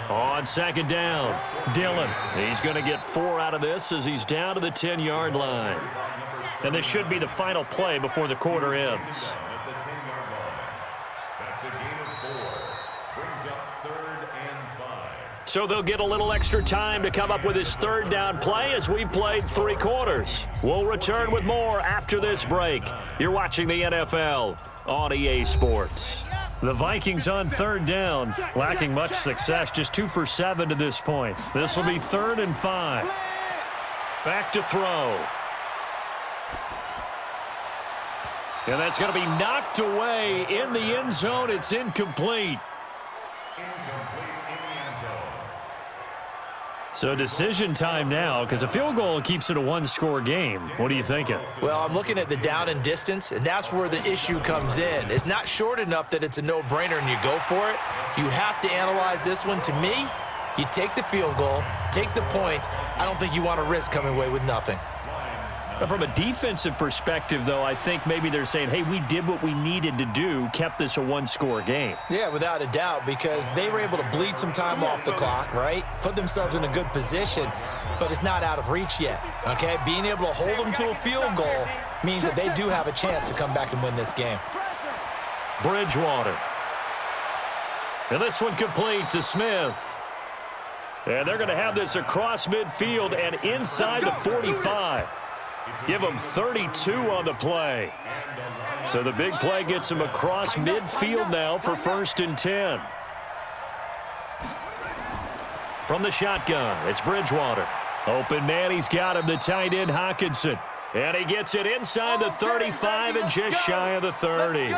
On second down, Dillon. He's going to get 4 out of this as he's down to the 10-yard line. And this should be the final play before the quarter ends. So they'll get a little extra time to come up with his 3rd down play as we've played 3 quarters. We'll return with more after this break. You're watching the NFL on EA Sports. The Vikings on 3rd down, lacking much success, just 2 for 7 to this point. This will be 3rd and 5. Back to throw. And that's going to be knocked away in the end zone. It's incomplete. So decision time now, because a field goal keeps it a 1-score game. What are you thinking? Well, I'm looking at the down and distance, and that's where the issue comes in. It's not short enough that it's a no-brainer and you go for it. You have to analyze this one. To me, you take the field goal, take the points. I don't think you want to risk coming away with nothing. From a defensive perspective, though, I think maybe they're saying, hey, we did what we needed to do, kept this a 1-score game. Yeah, without a doubt, because they were able to bleed some time off the clock, right? Put themselves in a good position, but it's not out of reach yet, okay? Being able to hold them to a field goal means that they do have a chance to come back and win this game. Bridgewater. And this one complete to Smith. And they're going to have this across midfield and inside the 45. Give them 32 on the play. So the big play gets him across midfield now for 1st and 10. From the shotgun, it's Bridgewater. Open man, he's got him, the tight end Hockenson. And he gets it inside the 35 and just shy of the 30.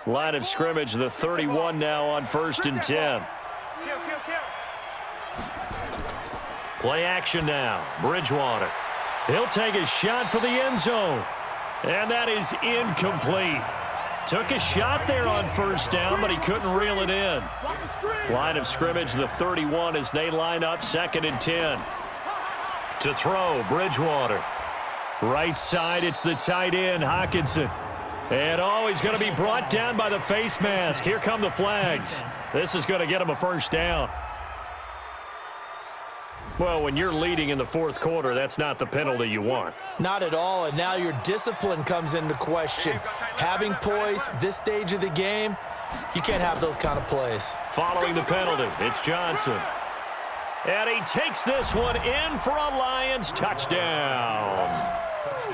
Line of scrimmage, the 31 now on 1st and 10. Play action now. Bridgewater. He'll take a shot for the end zone. And that is incomplete. Took a shot there on 1st down, but he couldn't reel it in. Line of scrimmage, the 31 as they line up 2nd and 10. To throw, Bridgewater. Right side, it's the tight end, Hockenson. And, he's going to be brought down by the face mask. Here come the flags. This is going to get him a 1st down. Well, when you're leading in the 4th quarter, that's not the penalty you want. Not at all, and now your discipline comes into question. Having poise this stage of the game, you can't have those kind of plays. Following the penalty, it's Johnson. And he takes this one in for a Lions touchdown.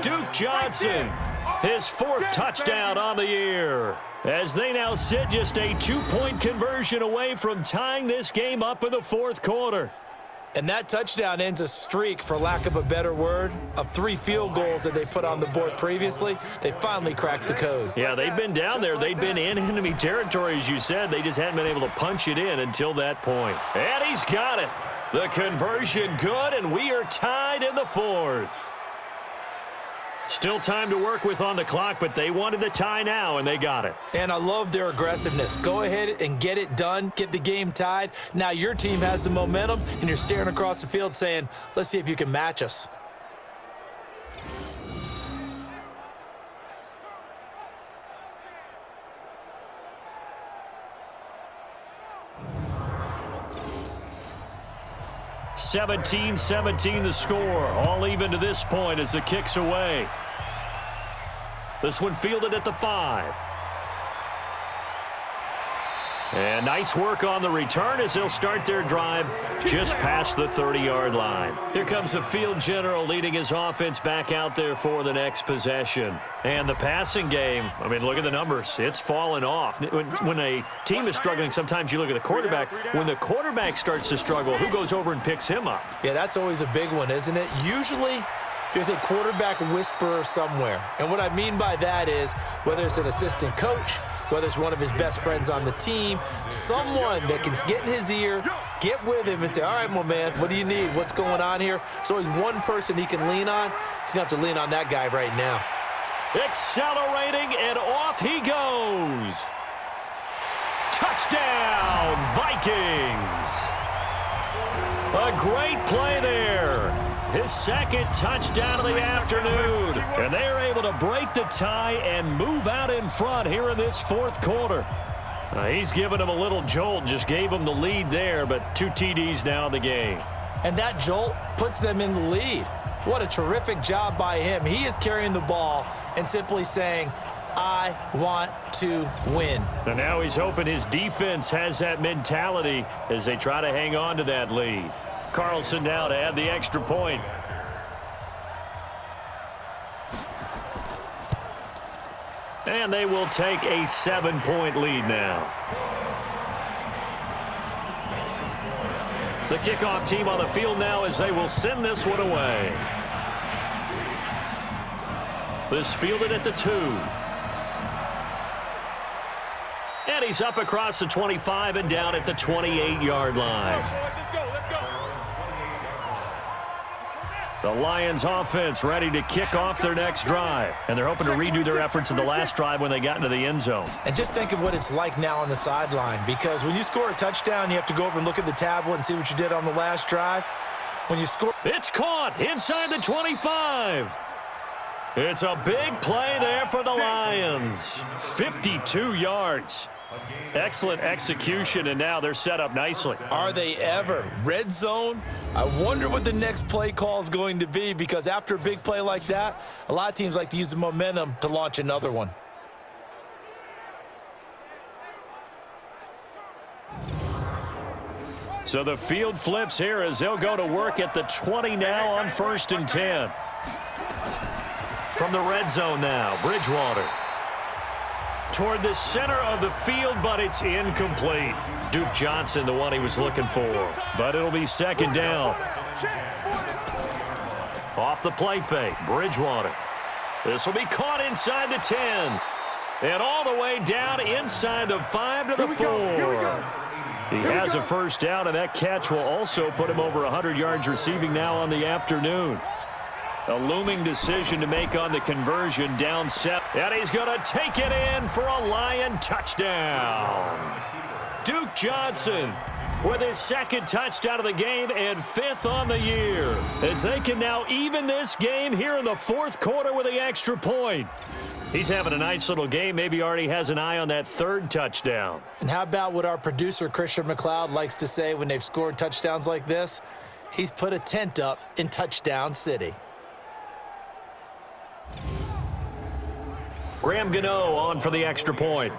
Duke Johnson, his 4th touchdown on the year, as they now sit just a 2-point conversion away from tying this game up in the 4th quarter. And that touchdown ends a streak, for lack of a better word, of 3 field goals that they put on the board previously. They finally cracked the code. Yeah, they've been down there. They've been in enemy territory, as you said. They just hadn't been able to punch it in until that point. And he's got it. The conversion good, and we are tied in the 4th. Still time to work with on the clock, but they wanted the tie now, and they got it. And I love their aggressiveness. Go ahead and get it done. Get the game tied. Now your team has the momentum, and you're staring across the field saying, let's see if you can match us. 17-17 the score. All even to this point as the kick's away. This one fielded at the 5. And nice work on the return as they'll start their drive just past the 30-yard line. Here comes the field general leading his offense back out there for the next possession. And the passing game, I mean, look at the numbers. It's fallen off. When a team is struggling, sometimes you look at the quarterback. When the quarterback starts to struggle, who goes over and picks him up? Yeah, that's always a big one, isn't it? Usually, there's a quarterback whisperer somewhere. And what I mean by that is whether it's an assistant coach, whether it's one of his best friends on the team, someone that can get in his ear, get with him and say, all right, my man, what do you need? What's going on here? So always one person he can lean on. He's going to have to lean on that guy right now. Accelerating, and off he goes. Touchdown, Vikings. A great play there. His second touchdown of the afternoon. And they are able to break the tie and move out in front here in this fourth quarter. He's given them a little jolt, just gave them the lead there, but 2 TDs now in the game. And that jolt puts them in the lead. What a terrific job by him. He is carrying the ball and simply saying, I want to win. And now he's hoping his defense has that mentality as they try to hang on to that lead. Carlson now to add the extra point. And they will take a 7-point lead now. The kickoff team on the field now as they will send this one away. This fielded at the 2. And he's up across the 25 and down at the 28-yard line. The Lions offense ready to kick off their next drive. And they're hoping to redo their efforts in the last drive when they got into the end zone. And just think of what it's like now on the sideline, because when you score a touchdown, you have to go over and look at the tablet and see what you did on the last drive. When you score... It's caught inside the 25. It's a big play there for the Lions. 52 yards. Excellent execution, and now they're set up nicely. Are they ever? Red zone? I wonder what the next play call is going to be, because after a big play like that, a lot of teams like to use the momentum to launch another one. So the field flips here as they'll go to work at the 20 now on 1st and 10. From the red zone now, Bridgewater. Toward the center of the field, but it's incomplete. Duke Johnson, the one he was looking for. But it'll be 2nd down. Off the play fake, Bridgewater. This will be caught inside the 10. And all the way down inside the 5 to the 4. He has a 1st down, and that catch will also put him over 100 yards receiving now on the afternoon. A looming decision to make on the conversion, down 7. And he's going to take it in for a Lion touchdown. Duke Johnson with his 2nd touchdown of the game and 5th on the year, as they can now even this game here in the 4th quarter with the extra point. He's having a nice little game. Maybe already has an eye on that 3rd touchdown. And how about what our producer, Christian McLeod, likes to say when they've scored touchdowns like this? He's put a tent up in Touchdown City. Graham Gano on for the extra point.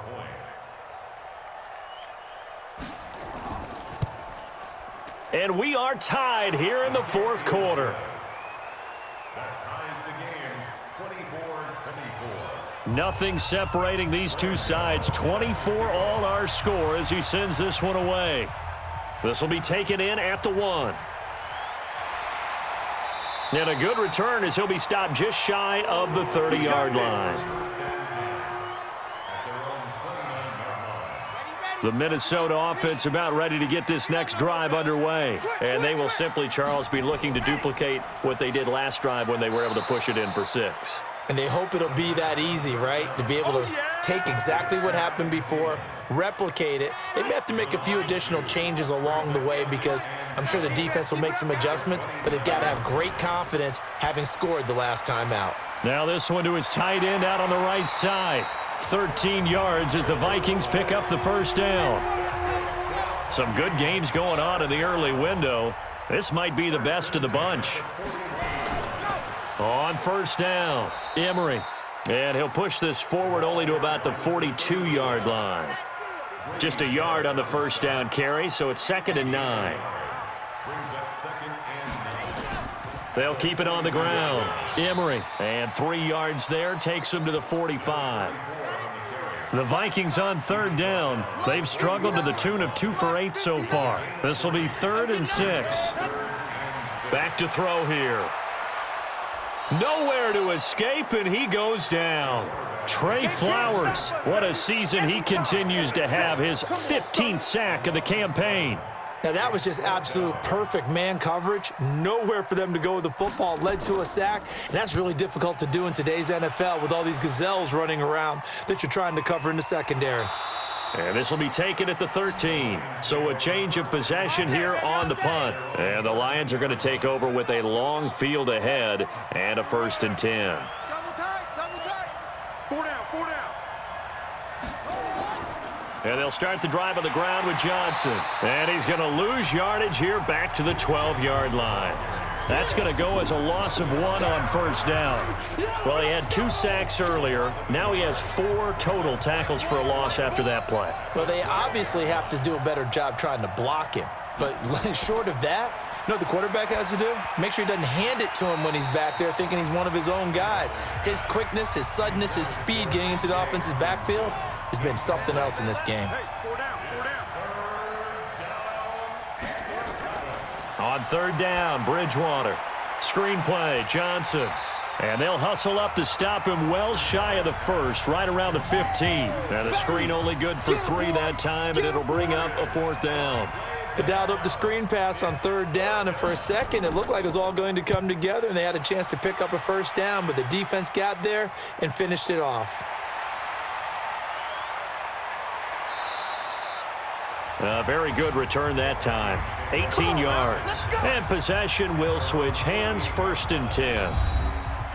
And we are tied here in the 4th quarter. Nothing separating these two sides. 24 all our score as he sends this one away. This will be taken in at the 1. And a good return as he'll be stopped just shy of the 30-yard line. The Minnesota offense about ready to get this next drive underway. And they will simply, Charles, be looking to duplicate what they did last drive when they were able to push it in for 6. And they hope it'll be that easy, right? To be able to take exactly what happened before, replicate it. They may have to make a few additional changes along the way, because I'm sure the defense will make some adjustments, but they've got to have great confidence having scored the last time out. Now this one to his tight end out on the right side. 13 yards as the Vikings pick up the 1st down. Some good games going on in the early window. This might be the best of the bunch. On first down, Emery. And he'll push this forward only to about the 42-yard line. Just a yard on the first down carry, so it's 2nd and 9. They'll keep it on the ground. Emery, and 3 yards there, takes him to the 45. The Vikings on 3rd down. They've struggled to the tune of 2 for 8 so far. This will be 3rd and 6. Back to throw here. Nowhere to escape, and he goes down. Trey Flowers, what a season he continues to have, his 15th sack of the campaign. Now, that was just absolute perfect man coverage. Nowhere for them to go with the football. Led to a sack, and that's really difficult to do in today's NFL with all these gazelles running around that you're trying to cover in the secondary. And this will be taken at the 13. So a change of possession here on the punt. And the Lions are going to take over with a long field ahead and a 1st and 10. Double tight. 4 down. And they'll start the drive on the ground with Johnson. And he's going to lose yardage here back to the 12-yard line. That's going to go as a loss of 1 on first down. Well, he had 2 sacks earlier. Now he has 4 total tackles for a loss after that play. Well, they obviously have to do a better job trying to block him. But short of that, you know what the quarterback has to do? Make sure he doesn't hand it to him when he's back there thinking he's one of his own guys. His quickness, his suddenness, his speed getting into the offense's backfield has been something else in this game. Hey, 4 down. On 3rd down, Bridgewater. Screen play, Johnson. And they'll hustle up to stop him well shy of the 1st, right around the 15. And the screen only good for 3 that time, and it'll bring up a 4th down. They dialed up the screen pass on 3rd down, and for a second, it looked like it was all going to come together, and they had a chance to pick up a 1st down, but the defense got there and finished it off. A very good return that time. 18 yards. And possession will switch hands, 1st and 10.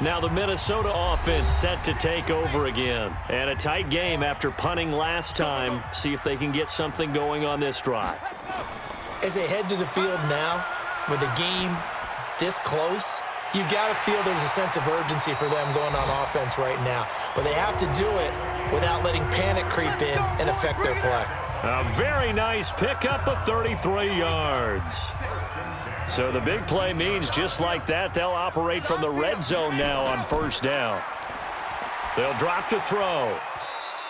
Now the Minnesota offense set to take over again. And a tight game after punting last time. See if they can get something going on this drive. As they head to the field now, with the game this close, you've got to feel there's a sense of urgency for them going on offense right now. But they have to do it without letting panic creep in and affect their play. A very nice pickup of 33 yards. So the big play means just like that, they'll operate from the red zone now on 1st down. They'll drop to throw.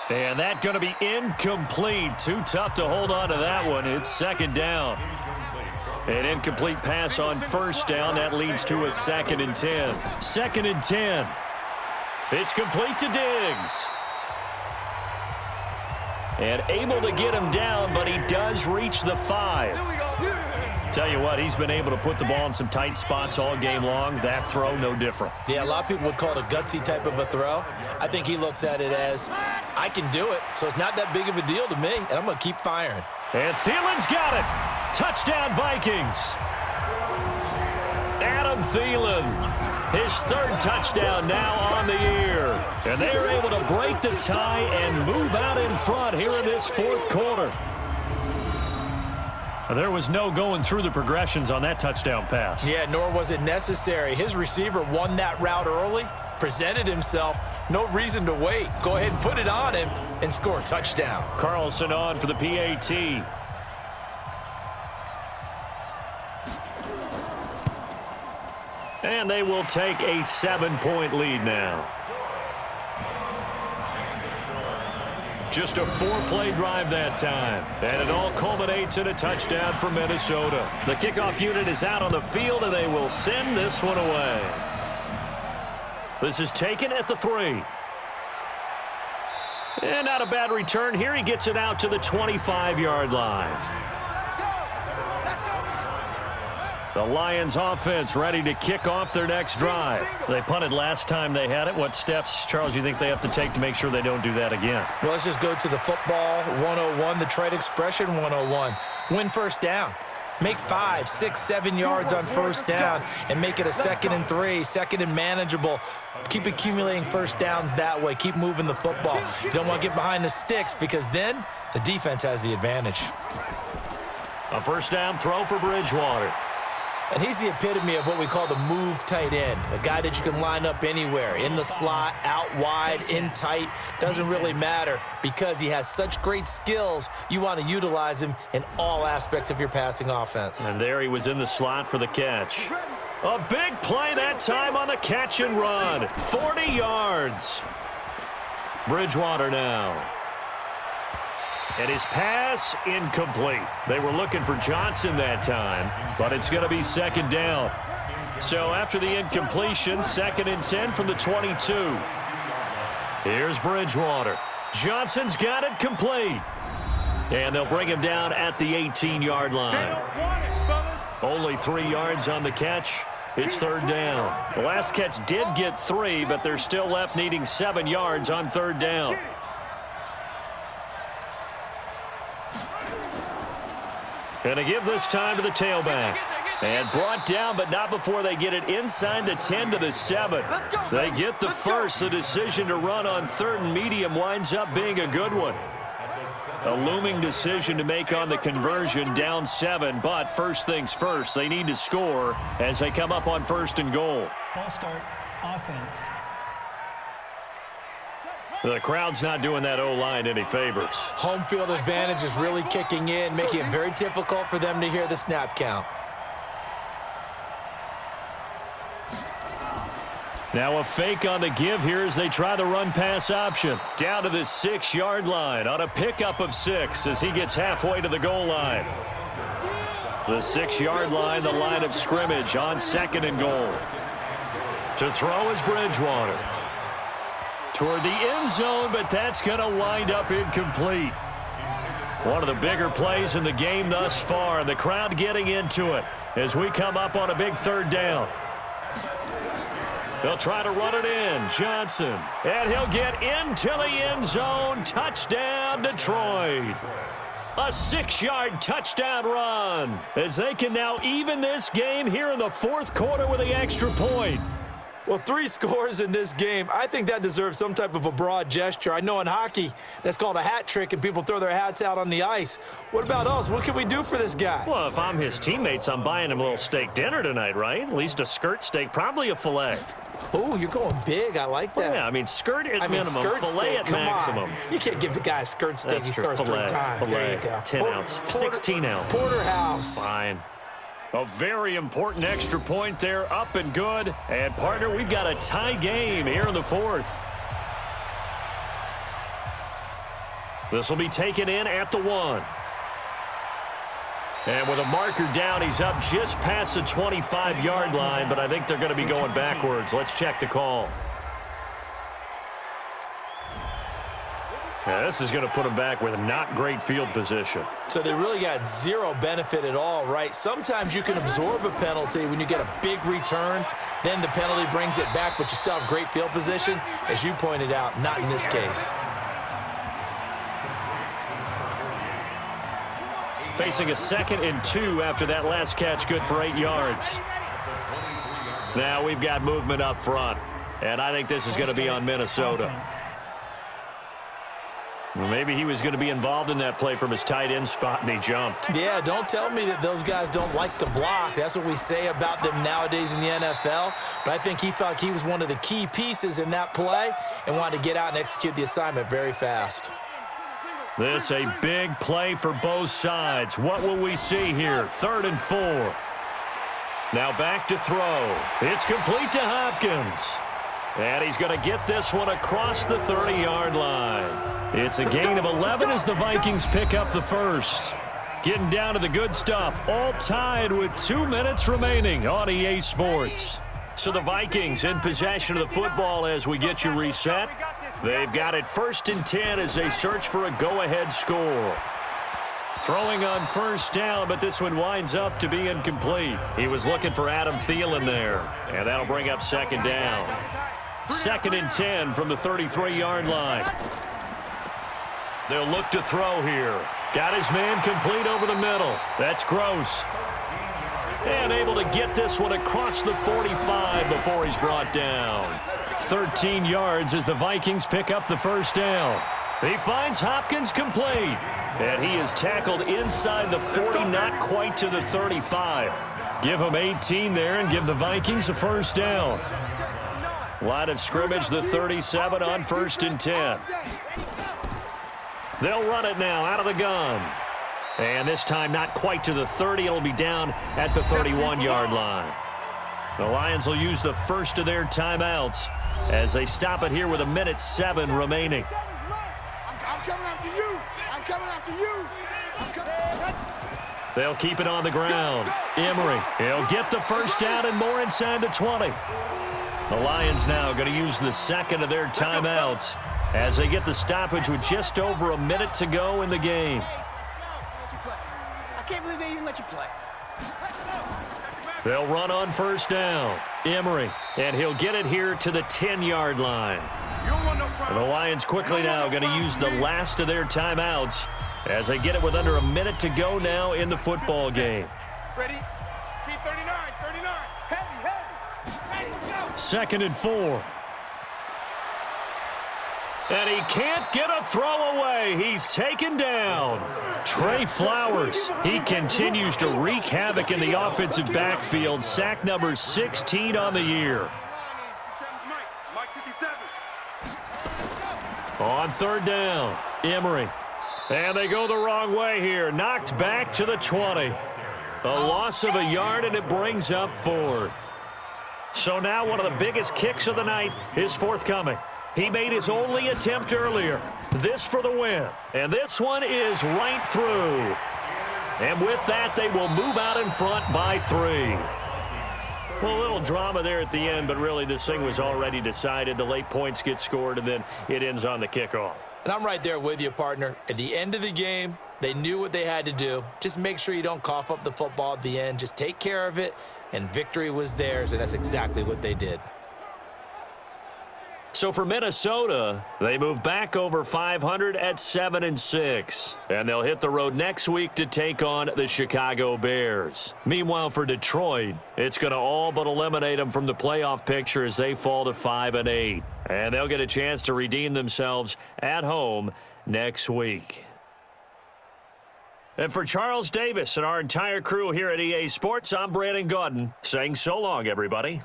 And that's going to be incomplete. Too tough to hold on to that one. It's 2nd down. An incomplete pass on 1st down. That leads to a 2nd and 10. 2nd and 10. It's complete to Diggs. And able to get him down, but he does reach the 5. Tell you what, he's been able to put the ball in some tight spots all game long. That throw, no different. Yeah, a lot of people would call it a gutsy type of a throw. I think he looks at it as, I can do it, so it's not that big of a deal to me, and I'm going to keep firing. And Thielen's got it. Touchdown, Vikings. Adam Thielen, his 3rd touchdown now on the year. And they are able to break the tie and move out in front here in this 4th quarter. There was no going through the progressions on that touchdown pass. Yeah, nor was it necessary. His receiver won that route early, presented himself, no reason to wait. Go ahead and put it on him and score a touchdown. Carlson on for the PAT. And they will take a 7-point lead now. Just a 4-play drive that time. And it all culminates in a touchdown for Minnesota. The kickoff unit is out on the field, and they will send this one away. This is taken at the 3. And not a bad return here. He gets it out to the 25-yard line. The Lions offense ready to kick off their next drive. They punted last time they had it. What steps, Charles, you think they have to take to make sure they don't do that again? Well, let's just go to the football 101, the trade expression 101. Win 1st down. Make 5, 6, 7 yards on 1st down and make it a 2nd and 3, 2nd and manageable. Keep accumulating 1st downs that way. Keep moving the football. You don't want to get behind the sticks because then the defense has the advantage. A 1st down throw for Bridgewater. And he's the epitome of what we call the move tight end, a guy that you can line up anywhere, in the slot, out wide, in tight, doesn't really matter because he has such great skills. You want to utilize him in all aspects of your passing offense. And there he was in the slot for the catch. A big play that time on the catch and run. 40 yards. Bridgewater now. And his pass incomplete. They were looking for Johnson that time, but it's going to be second down. So after the incompletion, 2nd and 10 from the 22. Here's Bridgewater. Johnson's got it complete. And they'll bring him down at the 18-yard line. Only 3 yards on the catch. It's 3rd down. The last catch did get 3, but they're still left needing 7 yards on 3rd down. And to give this time to the tailback. And brought down, but not before they get it inside the 10 to the 7. They get the first. The decision to run on 3rd and medium winds up being a good one. A looming decision to make on the conversion, down 7. But first things first, they need to score as they come up on 1st and goal. False start, offense. The crowd's not doing that O-line any favors. Home field advantage is really kicking in, making it very difficult for them to hear the snap count. Now a fake on the give here as they try the run-pass option. Down to the 6-yard line on a pickup of 6 as he gets halfway to the goal line. The 6-yard line, the line of scrimmage on 2nd and goal. To throw is Bridgewater. Toward the end zone, but that's going to wind up incomplete. One of the bigger plays in the game thus far, and the crowd getting into it as we come up on a big 3rd down. They'll try to run it in. Johnson. And he'll get into the end zone. Touchdown, Detroit. A 6-yard touchdown run as they can now even this game here in the 4th quarter with the extra point. Well, 3 scores in this game. I think that deserves some type of a broad gesture. I know in hockey, that's called a hat trick, and people throw their hats out on the ice. What about us? What can we do for this guy? Well, if I'm his teammates, I'm buying him a little steak dinner tonight, right? At least a skirt steak, probably a filet. Oh, you're going big. I like that. Well, yeah, I mean, skirt at minimum, skirt filet steak, at come maximum. on. You can't give the guy a skirt steak. That's He true. scores 3 Filet, times. filet, There you go. 10 ounce, 16 ounce. Porterhouse. Fine. A very important extra point there, up and good. And, partner, we've got a tie game here in the 4th. This will be taken in at the 1. And with a marker down, he's up just past the 25-yard line, but I think they're going to be going backwards. Let's check the call. Yeah, this is going to put him back with not great field position. So they really got 0 benefit at all, right? Sometimes you can absorb a penalty when you get a big return. Then the penalty brings it back, but you still have great field position. As you pointed out, not in this case. Facing a 2nd and 2 after that last catch, good for 8 yards. Now we've got movement up front, and I think this is going to be on Minnesota. Maybe he was going to be involved in that play from his tight end spot, and he jumped. Yeah, don't tell me that those guys don't like to block. That's what we say about them nowadays in the NFL. But I think he thought he was one of the key pieces in that play and wanted to get out and execute the assignment very fast. This a big play for both sides. What will we see here? 3rd and 4. Now back to throw. It's complete to Hopkins. And he's going to get this one across the 30-yard line. It's a gain of 11 as the Vikings pick up the first. Getting down to the good stuff. All tied with 2 minutes remaining on EA Sports. So the Vikings in possession of the football as we get you reset. They've got it 1st and 10 as they search for a go-ahead score. Throwing on 1st down, but this one winds up to be incomplete. He was looking for Adam Thielen there, and that'll bring up 2nd down. 2nd and 10 from the 33-yard line. They'll look to throw here. Got his man complete over the middle. That's Gross. And able to get this one across the 45 before he's brought down. 13 yards as the Vikings pick up the 1st down. He finds Hopkins complete. And he is tackled inside the 40, not quite to the 35. Give them 18 there and give the Vikings a first down. Line of scrimmage, the 37 on 1st and 10. They'll run it now out of the gun. And this time not quite to the 30. It'll be down at the 31-yard line. The Lions will use the first of their timeouts as they stop it here with 1:07 remaining. I'm coming after you. I'm coming after you. They'll keep it on the ground. Emery, he'll get the first down and more inside the 20. The Lions now going to use the second of their timeouts as they get the stoppage with just over a minute to go in the game. I can't believe they even let you play. They'll run on first down. Emery, and he'll get it here to the 10-yard line. The Lions quickly now going to use the last of their timeouts as they get it with under a minute to go now in the football game. Ready? P39, 39. Heavy. Go. 2nd and 4. And he can't get a throw away. He's taken down. Trey Flowers, he continues to wreak havoc in the offensive backfield. Sack number 16 on the year. On 3rd down, Emery. And they go the wrong way here. Knocked back to the 20. A loss of a yard, and it brings up 4th. So now one of the biggest kicks of the night is forthcoming. He made his only attempt earlier. This for the win. And this one is right through. And with that, they will move out in front by 3. Well, a little drama there at the end, but really this thing was already decided. The late points get scored, and then it ends on the kickoff. And I'm right there with you, partner. At the end of the game, they knew what they had to do. Just make sure you don't cough up the football at the end. Just take care of it, and victory was theirs, and that's exactly what they did. So for Minnesota, they move back over 500 at 7-6. And they'll hit the road next week to take on the Chicago Bears. Meanwhile, for Detroit, it's going to all but eliminate them from the playoff picture as they fall to 5-8. And they'll get a chance to redeem themselves at home next week. And for Charles Davis and our entire crew here at EA Sports, I'm Brandon Gaudin saying so long, everybody.